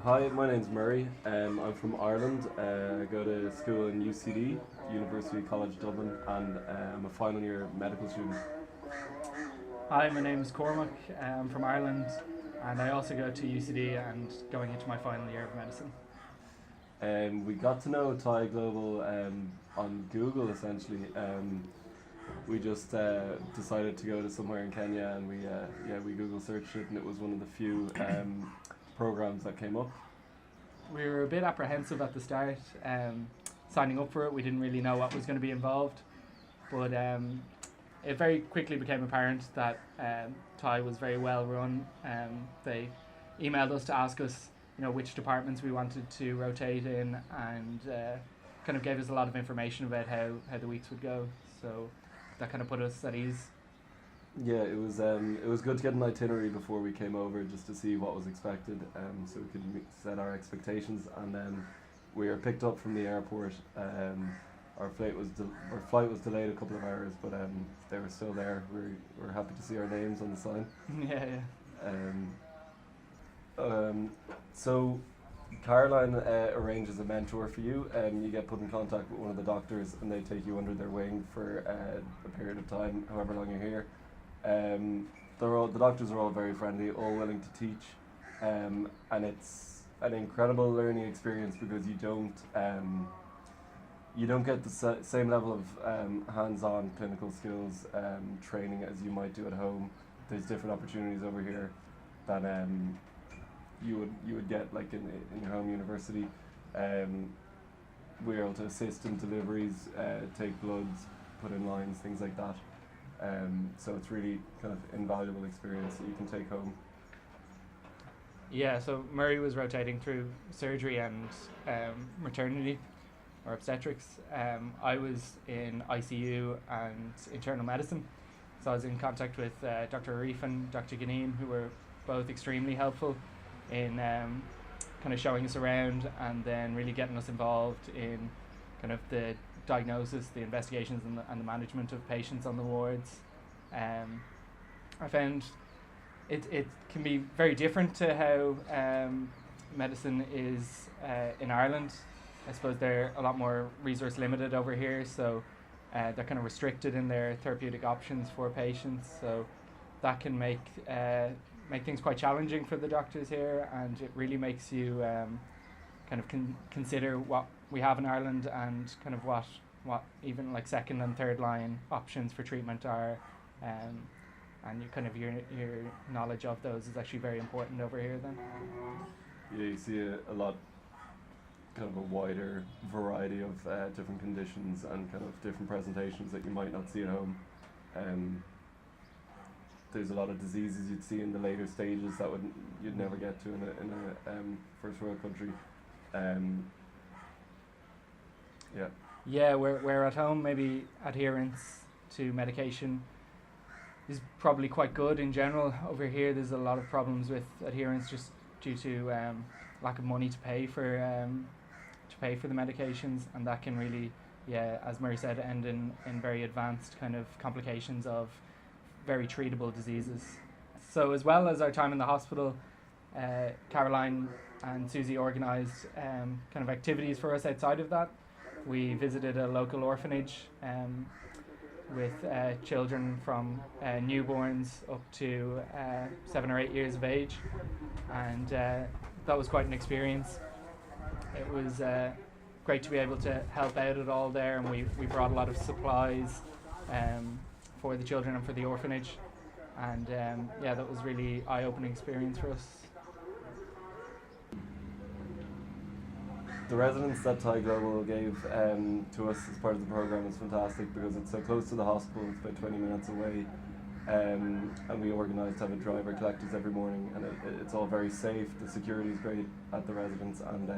Hi, my name's Murray. I'm from Ireland. I go to school in UCD, University College Dublin, and I'm a final year medical student. Hi, my name is Kormack. I'm from Ireland, and I also go to UCD and going into my final year of medicine. We got to know Thai Global on Google essentially. We just decided to go to somewhere in Kenya, and we Google searched it, and it was one of the few programs that came up. We were a bit apprehensive at the start, signing up for it. We didn't really know what was going to be involved, but it very quickly became apparent that Thai was very well run. They emailed us to ask us, which departments we wanted to rotate in, and kind of gave us a lot of information about how the weeks would go. So that kind of put us at ease. Yeah, it was good to get an itinerary before we came over, just to see what was expected, so we could set our expectations. And then we were picked up from the airport. Our flight was delayed a couple of hours, but they were still there. We were happy to see our names on the sign. Yeah. So Caroline arranges a mentor for you. You get put in contact with one of the doctors, and they take you under their wing for a period of time, however long you're here. The doctors are all very friendly, all willing to teach, and it's an incredible learning experience because you don't get the same level of hands-on clinical skills training as you might do at home. There's different opportunities over here that you would get like in your home university. We're able to assist in deliveries, take bloods, put in lines, things like that. So it's really kind of invaluable experience that you can take home. Yeah, so Murray was rotating through surgery and maternity or obstetrics. I was in ICU and internal medicine. So I was in contact with Dr. Arif and Dr. Ganeem, who were both extremely helpful in kind of showing us around and then really getting us involved in kind of the diagnosis, the investigations, and the management of patients on the wards. I found it can be very different to how medicine is in Ireland. I suppose they're a lot more resource limited over here, so they're kind of restricted in their therapeutic options for patients. So that can make things quite challenging for the doctors here, and it really makes you kind of consider what we have in Ireland and kind of what even like second and third line options for treatment are, and you kind of your knowledge of those is actually very important over here then. Yeah, you see a lot, kind of a wider variety of different conditions and kind of different presentations that you might not see at home. There's a lot of diseases you'd see in the later stages that you'd never get to in a first world country. Yeah. Yeah, where at home maybe adherence to medication is probably quite good in general. Over here there's a lot of problems with adherence just due to lack of money to pay for the medications, and that can really, as Murray said, end in very advanced kind of complications of very treatable diseases. So as well as our time in the hospital, Caroline and Susie organised kind of activities for us outside of that. We visited a local orphanage with children from newborns up to 7 or 8 years of age, and that was quite an experience. It was great to be able to help out at all there, and we brought a lot of supplies for the children and for the orphanage, and that was really eye-opening experience for us. The residence that Thai Global gave to us as part of the program is fantastic because it's so close to the hospital. It's about 20 minutes away, and we organised to have a driver collect us every morning, and it's all very safe. The security is great at the residence, and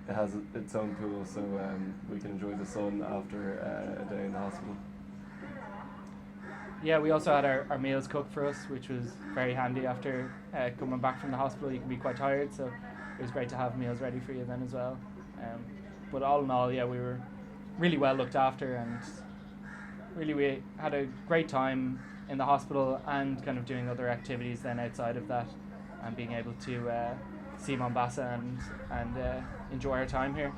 it has its own pool, so we can enjoy the sun after a day in the hospital. Yeah, we also had our meals cooked for us, which was very handy after coming back from the hospital. You can be quite tired, so it was great to have meals ready for you then as well. But all in all, we were really well looked after, and really we had a great time in the hospital and kind of doing other activities then outside of that, and being able to see Mombasa and enjoy our time here.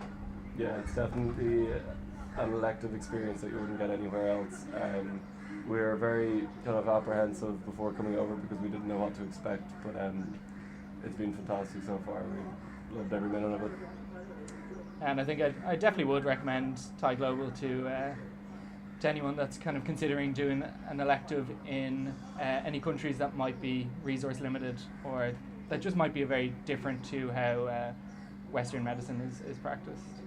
Yeah, it's definitely an elective experience that you wouldn't get anywhere else. We were very kind of apprehensive before coming over because we didn't know what to expect, but it's been fantastic so far. We loved every minute of it. And I think I definitely would recommend Thai Global to anyone that's kind of considering doing an elective in any countries that might be resource limited, or that just might be very different to how Western medicine is practiced.